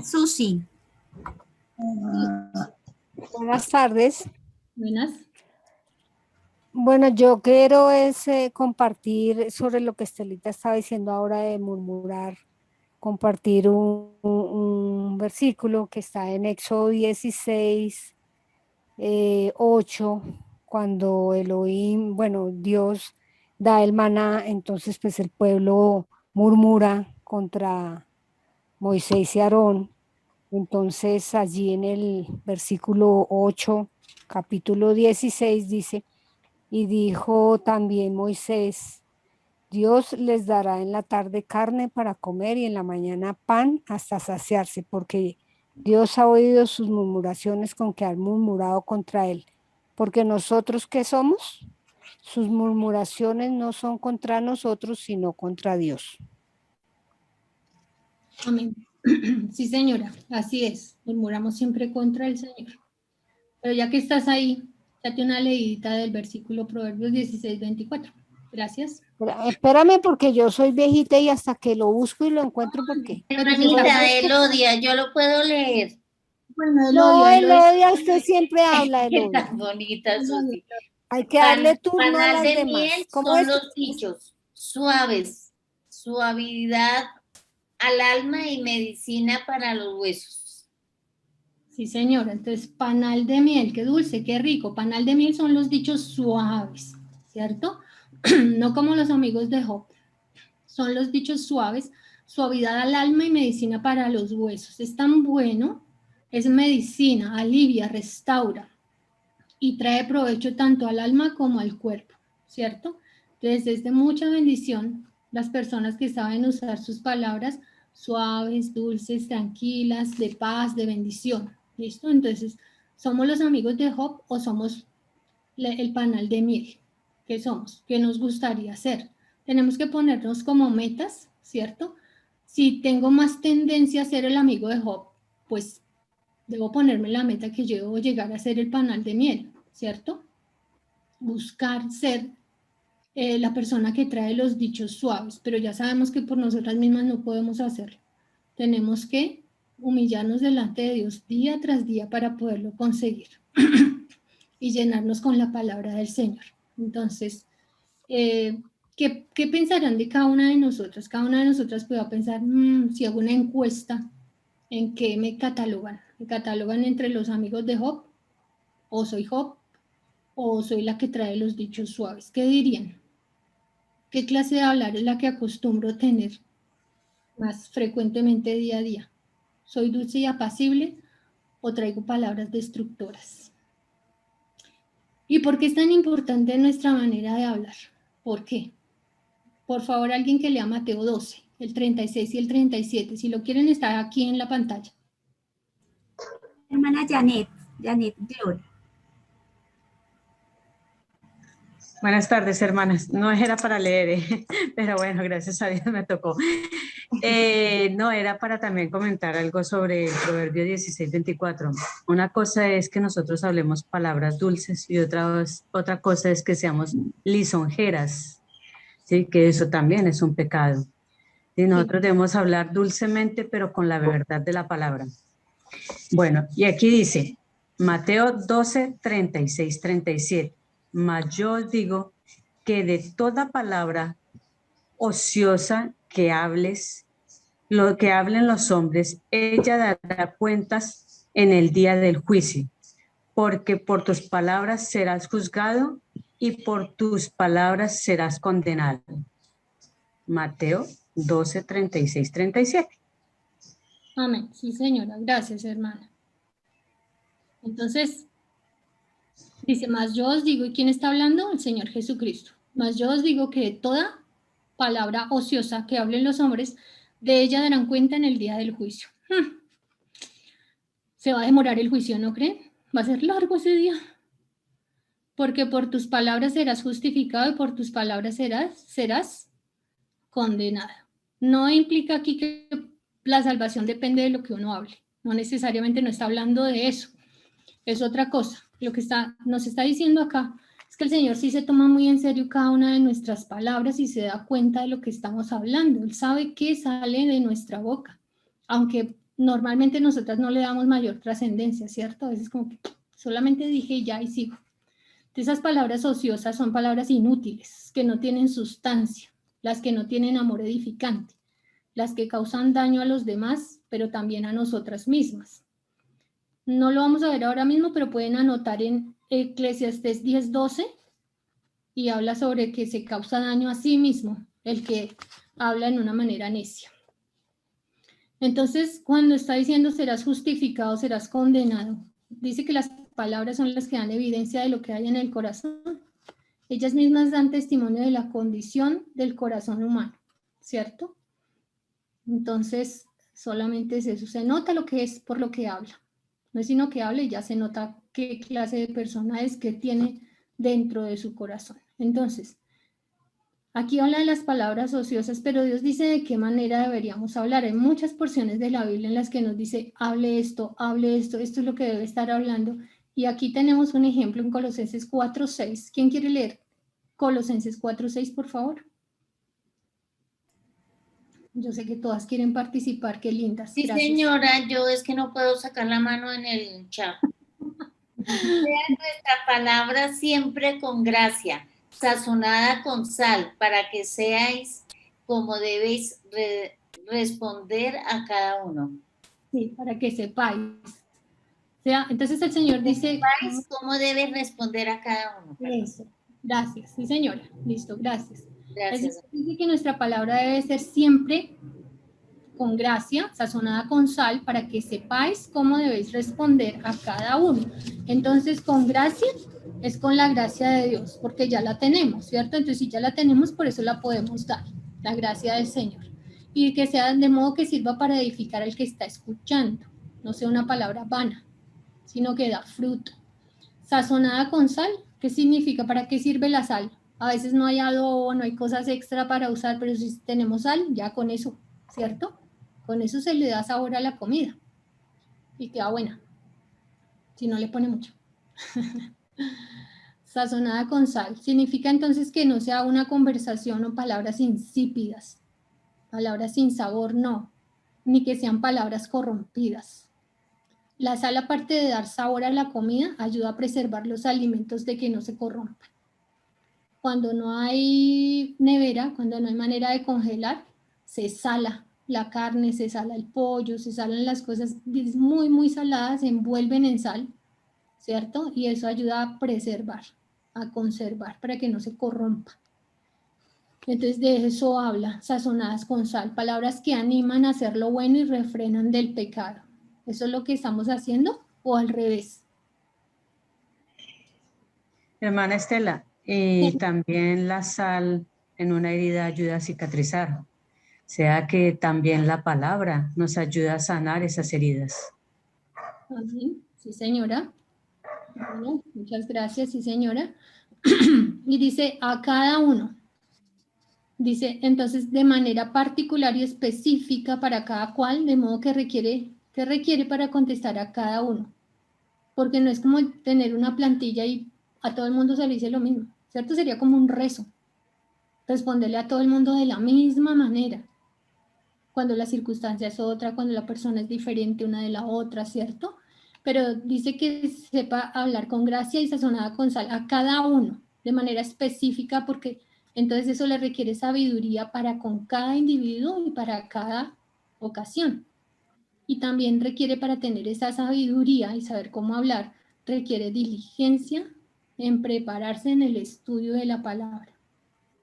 Susi. Buenas tardes. Buenas. Bueno, yo quiero compartir sobre lo que Estelita estaba diciendo ahora de murmurar, compartir un versículo que está en Éxodo 16, 8, cuando Elohim, bueno, Dios da el maná, entonces pues el pueblo murmura contra Moisés y Aarón. Entonces allí en el versículo 8, capítulo 16 dice: y dijo también Moisés, Dios les dará en la tarde carne para comer y en la mañana pan hasta saciarse, porque Dios ha oído sus murmuraciones con que han murmurado contra él. Porque nosotros, ¿qué somos? Sus murmuraciones no son contra nosotros, sino contra Dios. Amén. Sí, señora, así es. Murmuramos siempre contra el Señor. Pero ya que estás ahí, date una leidita del versículo Proverbios 16:24. Gracias. Espérame, porque yo soy viejita y hasta que lo busco y lo encuentro, porque... Hermanita Elodia, yo lo puedo leer. Bueno, no, Elodia, usted siempre habla, Qué Elodia. tan bonita, Susi. Hay que darle turno a Panal las de demás. miel ¿Cómo son es? los dichos suaves, suavidad al alma y medicina para los huesos. Sí, señora. Entonces, panal de miel, qué dulce, qué rico. Panal de miel son los dichos suaves, ¿cierto? No como los amigos de Job. Son los dichos suaves, suavidad al alma y medicina para los huesos. Es tan bueno, es medicina, alivia, restaura y trae provecho tanto al alma como al cuerpo, ¿cierto? Entonces, es de mucha bendición las personas que saben usar sus palabras suaves, dulces, tranquilas, de paz, de bendición, ¿listo? Entonces, ¿somos los amigos de Job o somos el panal de miel? ¿Qué somos? ¿Qué nos gustaría ser? Tenemos que ponernos como metas, ¿cierto? Si tengo más tendencia a ser el amigo de Job, pues debo ponerme la meta que yo debo llegar a ser el panal de miel, ¿cierto? Buscar ser la persona que trae los dichos suaves, pero ya sabemos que por nosotras mismas no podemos hacerlo. Tenemos que humillarnos delante de Dios día tras día para poderlo conseguir y llenarnos con la palabra del Señor. Entonces, ¿qué pensarán de cada una de nosotras? Cada una de nosotras puede pensar, si hago una encuesta, ¿en qué me catalogan? ¿Me catalogan entre los amigos de Job? ¿O soy Job? ¿O soy la que trae los dichos suaves? ¿Qué dirían? ¿Qué clase de hablar es la que acostumbro tener más frecuentemente día a día? ¿Soy dulce y apacible o traigo palabras destructoras? ¿Y por qué es tan importante nuestra manera de hablar? ¿Por qué? Por favor, alguien que lea Mateo 12, el 36 y el 37. Si lo quieren, está aquí en la pantalla. Hermana Janet Gloria. Buenas tardes, hermanas. No era para leer, pero bueno, gracias a Dios me tocó. No, era para también comentar algo sobre el Proverbio 16:24. Una cosa es que nosotros hablemos palabras dulces y otra cosa es que seamos lisonjeras, ¿sí? Que eso también es un pecado. Y nosotros debemos hablar dulcemente, pero con la verdad de la palabra. Bueno, y aquí dice, Mateo 12, 36, 37. Mas yo os digo que de toda palabra ociosa que hables, lo que hablen los hombres, ella dará cuentas en el día del juicio, porque por tus palabras serás juzgado y por tus palabras serás condenado. Mateo 12, 36, 37. Amén. Sí, señora. Gracias, hermana. Entonces, dice, mas yo os digo, ¿y quién está hablando? El Señor Jesucristo. Mas yo os digo que toda palabra ociosa que hablen los hombres, de ella darán cuenta en el día del juicio. Se va a demorar el juicio, ¿no creen? Va a ser largo ese día. Porque por tus palabras serás justificado y por tus palabras serás condenado. No implica aquí que la salvación depende de lo que uno hable. No necesariamente no está hablando de eso. Es otra cosa. Lo que nos está diciendo acá es que el Señor sí se toma muy en serio cada una de nuestras palabras y se da cuenta de lo que estamos hablando. Él sabe qué sale de nuestra boca, aunque normalmente nosotras no le damos mayor trascendencia, ¿cierto? A veces como que solamente dije ya y sigo. Esas palabras ociosas son palabras inútiles, que no tienen sustancia, las que no tienen amor edificante, las que causan daño a los demás, pero también a nosotras mismas. No lo vamos a ver ahora mismo, pero pueden anotar en Eclesiastés 10:12 y habla sobre que se causa daño a sí mismo el que habla en una manera necia. Entonces, cuando está diciendo serás justificado, serás condenado, dice que las palabras son las que dan evidencia de lo que hay en el corazón. Ellas mismas dan testimonio de la condición del corazón humano, ¿cierto? Entonces, solamente es eso, se nota lo que es por lo que habla. No es sino que hable y ya se nota qué clase de persona es que tiene dentro de su corazón. Entonces, aquí habla de las palabras ociosas, pero Dios dice de qué manera deberíamos hablar. Hay muchas porciones de la Biblia en las que nos dice, hable esto, esto es lo que debe estar hablando. Y aquí tenemos un ejemplo en Colosenses 4:6. ¿Quién quiere leer Colosenses 4:6, por favor? Yo sé que todas quieren participar, qué lindas. Sí, gracias. señora, yo es que no puedo sacar la mano en el chat. Sea nuestra palabra siempre con gracia, sazonada con sal, para que seáis como debéis responder a cada uno. Sí, para que sepáis. O sea, entonces el Señor dice... Sepáis cómo debes responder a cada uno. Eso, gracias. Sí, señora. Listo, gracias. Gracias. Dice que nuestra palabra debe ser siempre con gracia, sazonada con sal, para que sepáis cómo debéis responder a cada uno. Entonces, con gracia es con la gracia de Dios, porque ya la tenemos, ¿cierto? Entonces, si ya la tenemos, por eso la podemos dar, la gracia del Señor. Y que sea de modo que sirva para edificar al que está escuchando, no sea una palabra vana, sino que da fruto. Sazonada con sal, ¿qué significa? ¿Para qué sirve la sal? A veces no hay adobo, no hay cosas extra para usar, pero si tenemos sal, ya con eso, ¿cierto? Con eso se le da sabor a la comida y queda buena, si no le pone mucho. Sazonada con sal, significa entonces que no sea una conversación o palabras insípidas, palabras sin sabor, no, ni que sean palabras corrompidas. La sal, aparte de dar sabor a la comida, ayuda a preservar los alimentos de que no se corrompan. Cuando no hay nevera, cuando no hay manera de congelar, se sala la carne, se sala el pollo, se salan las cosas muy, muy saladas, se envuelven en sal, ¿cierto? Y eso ayuda a preservar, a conservar, para que no se corrompa. Entonces de eso habla, sazonadas con sal, palabras que animan a hacer lo bueno y refrenan del pecado. ¿Eso es lo que estamos haciendo o al revés? Hermana Estela, Y también la sal en una herida ayuda a cicatrizar. O sea que también la palabra nos ayuda a sanar esas heridas. Amén. Sí, señora. Bueno, muchas gracias, sí, señora. Y dice a cada uno. Dice, entonces, de manera particular y específica para cada cual, de modo que requiere para contestar a cada uno. Porque no es como tener una plantilla y a todo el mundo se le dice lo mismo, ¿cierto? Sería como un rezo. Responderle a todo el mundo de la misma manera. Cuando la circunstancia es otra, cuando la persona es diferente una de la otra, ¿cierto? Pero dice que sepa hablar con gracia y sazonada con sal a cada uno, de manera específica, porque entonces eso le requiere sabiduría para con cada individuo y para cada ocasión. Y también requiere, para tener esa sabiduría y saber cómo hablar, requiere diligencia en prepararse en el estudio de la palabra.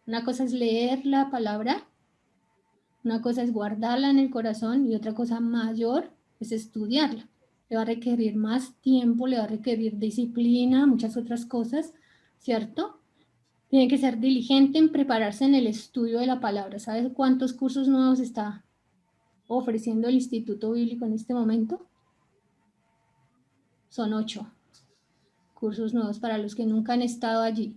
Una cosa es leer la palabra, una cosa es guardarla en el corazón y otra cosa mayor es estudiarla. Le va a requerir más tiempo, le va a requerir disciplina, muchas otras cosas, ¿cierto? Tiene que ser diligente en prepararse en el estudio de la palabra. ¿Sabes cuántos cursos nuevos está ofreciendo el Instituto Bíblico en este momento? Son 8 cursos nuevos para los que nunca han estado allí.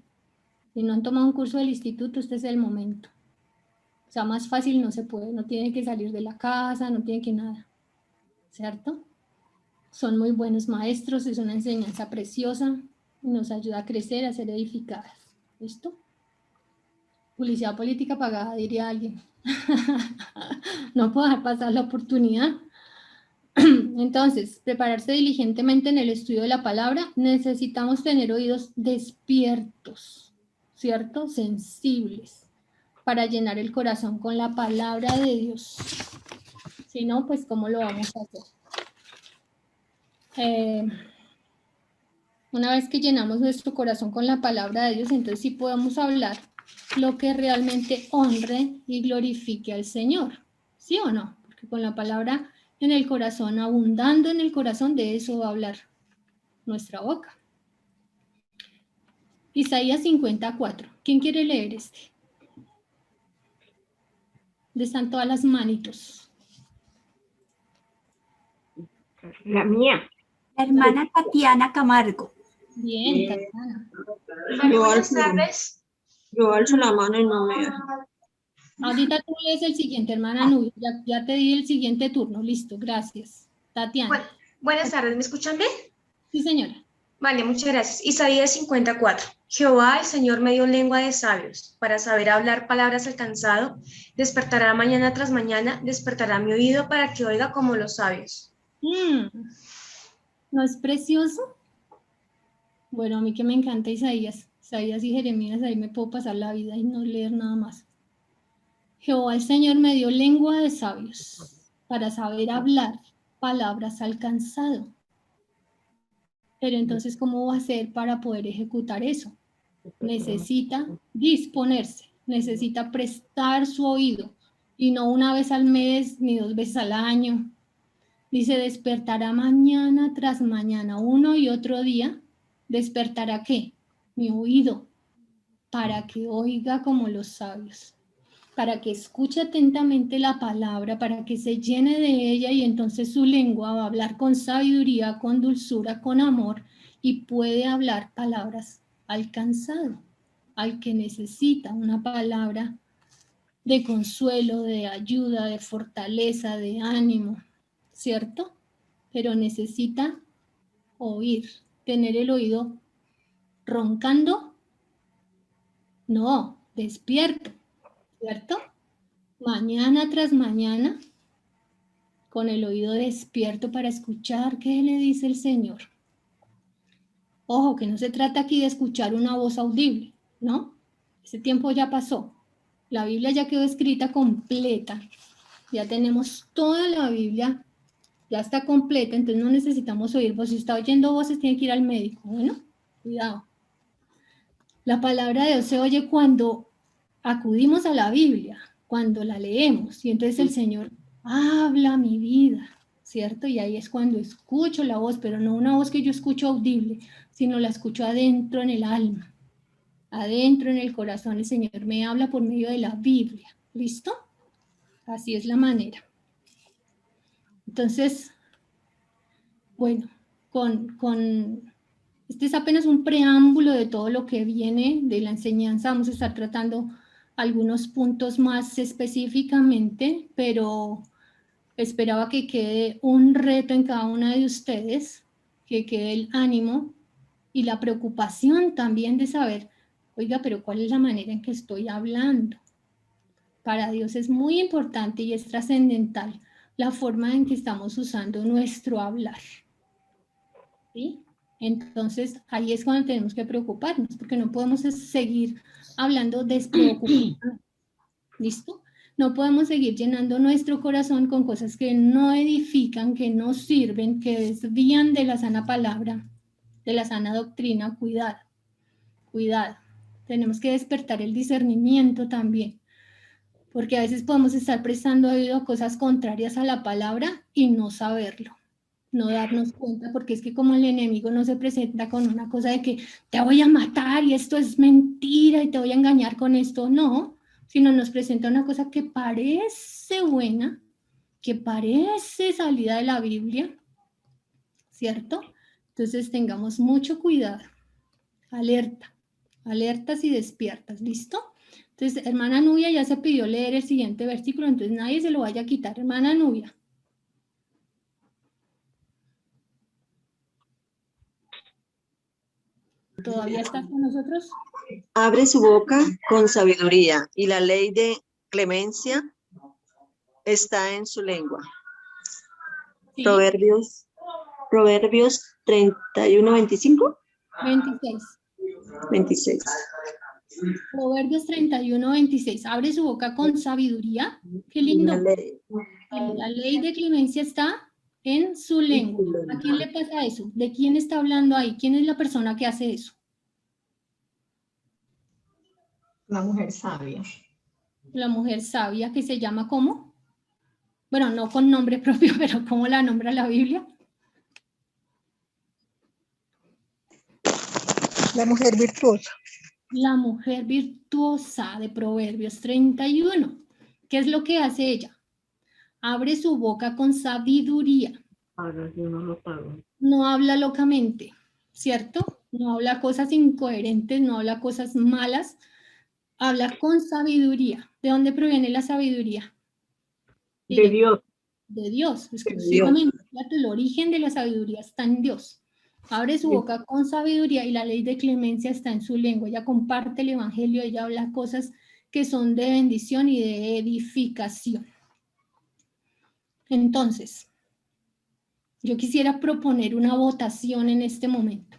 Si no han tomado un curso del instituto, este es el momento. O sea, más fácil no se puede, no tiene que salir de la casa, no tiene que nada, ¿cierto? Son muy buenos maestros, es una enseñanza preciosa, y nos ayuda a crecer, a ser edificadas. ¿Listo? Publicidad política pagada, diría alguien. No puedo dejar pasar la oportunidad. Entonces, prepararse diligentemente en el estudio de la palabra, necesitamos tener oídos despiertos, ¿cierto? Sensibles, para llenar el corazón con la palabra de Dios. Si no, pues ¿cómo lo vamos a hacer? Una vez que llenamos nuestro corazón con la palabra de Dios, entonces sí podemos hablar lo que realmente honre y glorifique al Señor. ¿Sí o no? Porque con la palabra en el corazón, abundando en el corazón, de eso va a hablar nuestra boca. Isaías 54. ¿Quién quiere leer este? ¿Dónde están todas las manitos? La mía. La hermana Tatiana Camargo. Bien, Tatiana. Buenas tardes. Yo alzo la mano y no me deja. Ahorita tú lees el siguiente, hermana Nubia. Ya te di el siguiente turno. Listo, gracias. Tatiana. Buenas tardes, ¿me escuchan bien? Sí, señora. Vale, muchas gracias. Isaías 54. Jehová, el Señor, me dio lengua de sabios, para saber hablar palabras al cansado. Despertará mañana tras mañana, despertará mi oído para que oiga como los sabios. ¿No es precioso? Bueno, a mí que me encanta Isaías y Jeremías, ahí me puedo pasar la vida y no leer nada más. Jehová el Señor me dio lengua de sabios para saber hablar palabras al cansado. Pero entonces, ¿cómo va a hacer para poder ejecutar eso? Necesita disponerse, necesita prestar su oído, y no una vez al mes ni 2 veces al año. Dice, despertará mañana tras mañana, uno y otro día. ¿Despertará qué? Mi oído, para que oiga como los sabios, para que escuche atentamente la palabra, para que se llene de ella, y entonces su lengua va a hablar con sabiduría, con dulzura, con amor, y puede hablar palabras al cansado, al que necesita una palabra de consuelo, de ayuda, de fortaleza, de ánimo, ¿cierto? Pero necesita oír, tener el oído roncando, no, despierto, ¿cierto? Mañana tras mañana, con el oído despierto para escuchar qué le dice el Señor. Ojo, que no se trata aquí de escuchar una voz audible, ¿no? Ese tiempo ya pasó. La Biblia ya quedó escrita completa. Ya tenemos toda la Biblia, ya está completa, entonces no necesitamos oír voces. Si está oyendo voces, tiene que ir al médico. Bueno, cuidado. La palabra de Dios se oye cuando acudimos a la Biblia, cuando la leemos, y entonces el Señor habla mi vida, ¿cierto? Y ahí es cuando escucho la voz, pero no una voz que yo escucho audible, sino la escucho adentro en el alma. adentro en el corazón el Señor me habla por medio de la Biblia. ¿Listo? Así es la manera. Entonces, bueno, este es apenas un preámbulo de todo lo que viene de la enseñanza. Vamos a estar tratando algunos puntos más específicamente, pero esperaba que quede un reto en cada una de ustedes, que quede el ánimo y la preocupación también de saber, oiga, pero ¿cuál es la manera en que estoy hablando? Para Dios es muy importante y es trascendental la forma en que estamos usando nuestro hablar. ¿Sí? Entonces, ahí es cuando tenemos que preocuparnos, porque no podemos seguir hablando despreocupados. ¿Listo? No podemos seguir llenando nuestro corazón con cosas que no edifican, que no sirven, que desvían de la sana palabra, de la sana doctrina. Cuidado, cuidado. Tenemos que despertar el discernimiento también, porque a veces podemos estar prestando oído a cosas contrarias a la palabra y no saberlo, no darnos cuenta, porque es que como el enemigo no se presenta con una cosa de que te voy a matar y esto es mentira y te voy a engañar con esto, no, sino nos presenta una cosa que parece buena, que parece salida de la Biblia, ¿cierto? Entonces tengamos mucho cuidado, alerta, alertas y despiertas, ¿listo? Entonces, hermana Nubia ya se pidió leer el siguiente versículo, entonces nadie se lo vaya a quitar, hermana Nubia. ¿Todavía estás con nosotros? Abre su boca con sabiduría y la ley de clemencia está en su lengua. Sí. Proverbios 31:25. 26. Proverbios 31:26. Abre su boca con sabiduría. Qué lindo. La ley de clemencia está en su lengua. ¿A quién le pasa eso? ¿De quién está hablando ahí? ¿Quién es la persona que hace eso? La mujer sabia. La mujer sabia, que se llama ¿cómo? Bueno, no con nombre propio, pero ¿cómo la nombra la Biblia? La mujer virtuosa. La mujer virtuosa de Proverbios 31. ¿Qué es lo que hace ella? Abre su boca con sabiduría. Ahora sí no lo pago. No habla locamente, ¿cierto? No habla cosas incoherentes, no habla cosas malas. Habla con sabiduría. ¿De dónde proviene la sabiduría? De Dios. De Dios, exclusivamente. El origen de la sabiduría está en Dios. Abre su boca con sabiduría y la ley de clemencia está en su lengua. Ella comparte el evangelio, ella habla cosas que son de bendición y de edificación. Entonces, yo quisiera proponer una votación en este momento.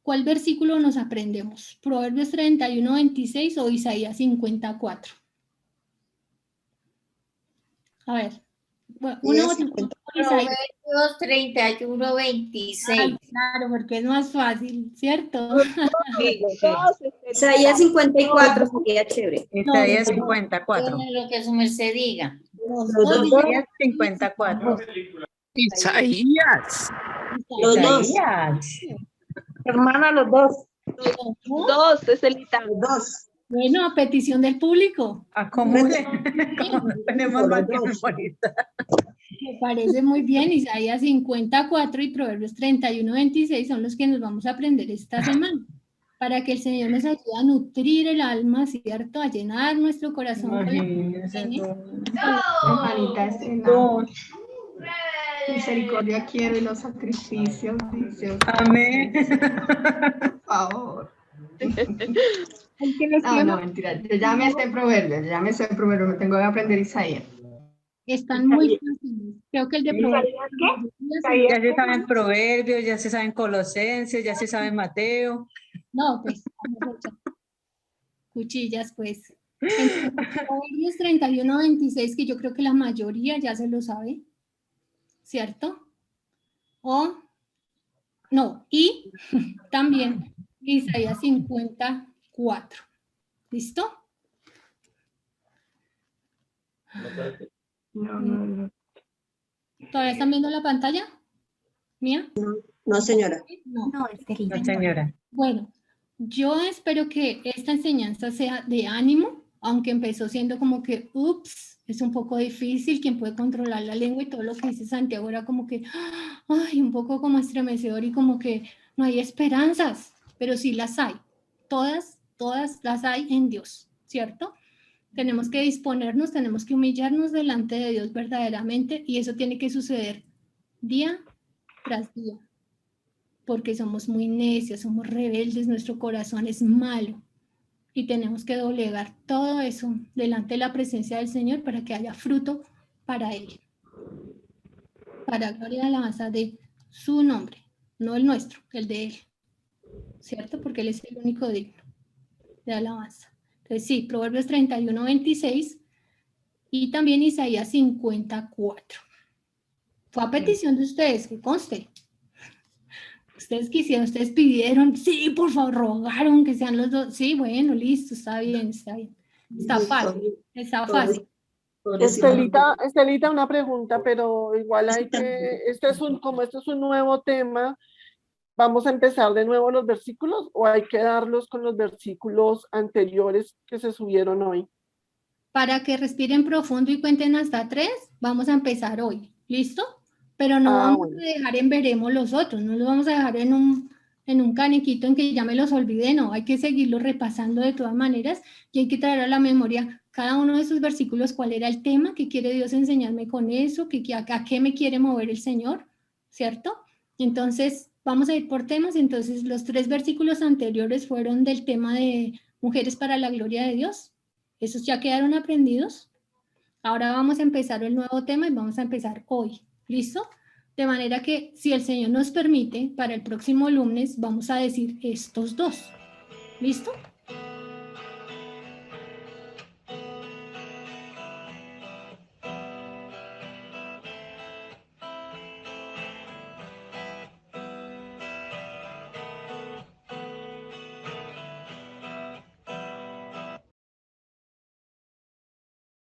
¿Cuál versículo nos aprendemos? ¿Proverbios 31:26 o Isaías 54? A ver. Bueno, Proverbios 31:26. Ay, claro, porque es más fácil, ¿cierto? Isaías 54 sería chévere. Isaías 54. Lo que su merced diga. Isaías 54. Isaías. Los dos. Hermana, los dos. Dos, Estelita. Los dos. Bueno, a petición del público. Acomode. Tenemos más que memorizar. Me parece muy bien. Isaías 54 y Proverbios 31:26 son los que nos vamos a aprender esta semana. Para que el Señor nos ayude a nutrir el alma, ¿cierto? A llenar nuestro corazón con la Hermanita Estela. Misericordia quiero y los sacrificios. Dice. Amén. Por favor. No, mentira. Yo ya me sé proverbios, me tengo que aprender Isaías. Están muy fáciles. Creo que el de Proverbios. Ya se saben Proverbios, ya se saben Colosenses, ya se saben Mateo. No, pues. Cuchillas, pues. Entonces, Proverbios 31:26, que yo creo que la mayoría ya se lo sabe, ¿cierto? O, no, y también Isaías 54. ¿Listo? No. ¿Todavía están viendo la pantalla? ¿Mía? No, señora. No, No, señora. Bueno, Yo espero que esta enseñanza sea de ánimo, aunque empezó siendo como que, ups, es un poco difícil, quien puede controlar la lengua y todo lo que dice Santiago era como que, ay, un poco como estremecedor y como que no hay esperanzas, pero sí las hay. Todas las hay en Dios, ¿cierto? Tenemos que disponernos, tenemos que humillarnos delante de Dios verdaderamente y eso tiene que suceder día tras día, porque somos muy necios, somos rebeldes, nuestro corazón es malo y tenemos que doblegar todo eso delante de la presencia del Señor para que haya fruto para Él, para gloria y alabanza de su nombre, no el nuestro, el de Él, ¿cierto? Porque Él es el único digno de alabanza. Entonces sí, Proverbios 31, 26 y también Isaías 54. Fue a petición de ustedes, que conste. Ustedes quisieron, ustedes pidieron, sí, por favor, rogaron que sean los dos. Sí, bueno, listo, está bien, está bien. Está fácil, está fácil. Estelita, una pregunta, pero igual hay que, como esto es un nuevo tema, ¿vamos a empezar de nuevo los versículos o hay que darlos con los versículos anteriores que se subieron hoy? Para que respiren profundo y cuenten hasta 3, vamos a empezar hoy, ¿listo? Pero no vamos a dejar en veremos los otros, no los vamos a dejar en un canequito en que ya me los olvidé, no, hay que seguirlo repasando de todas maneras y hay que traer a la memoria cada uno de esos versículos, cuál era el tema, qué quiere Dios enseñarme con eso, a qué me quiere mover el Señor, ¿cierto? Entonces, vamos a ir por temas, entonces los 3 versículos anteriores fueron del tema de mujeres para la gloria de Dios, esos ya quedaron aprendidos. Ahora vamos a empezar el nuevo tema y vamos a empezar hoy, ¿listo? De manera que si el Señor nos permite, para el próximo lunes vamos a decir estos 2, ¿listo?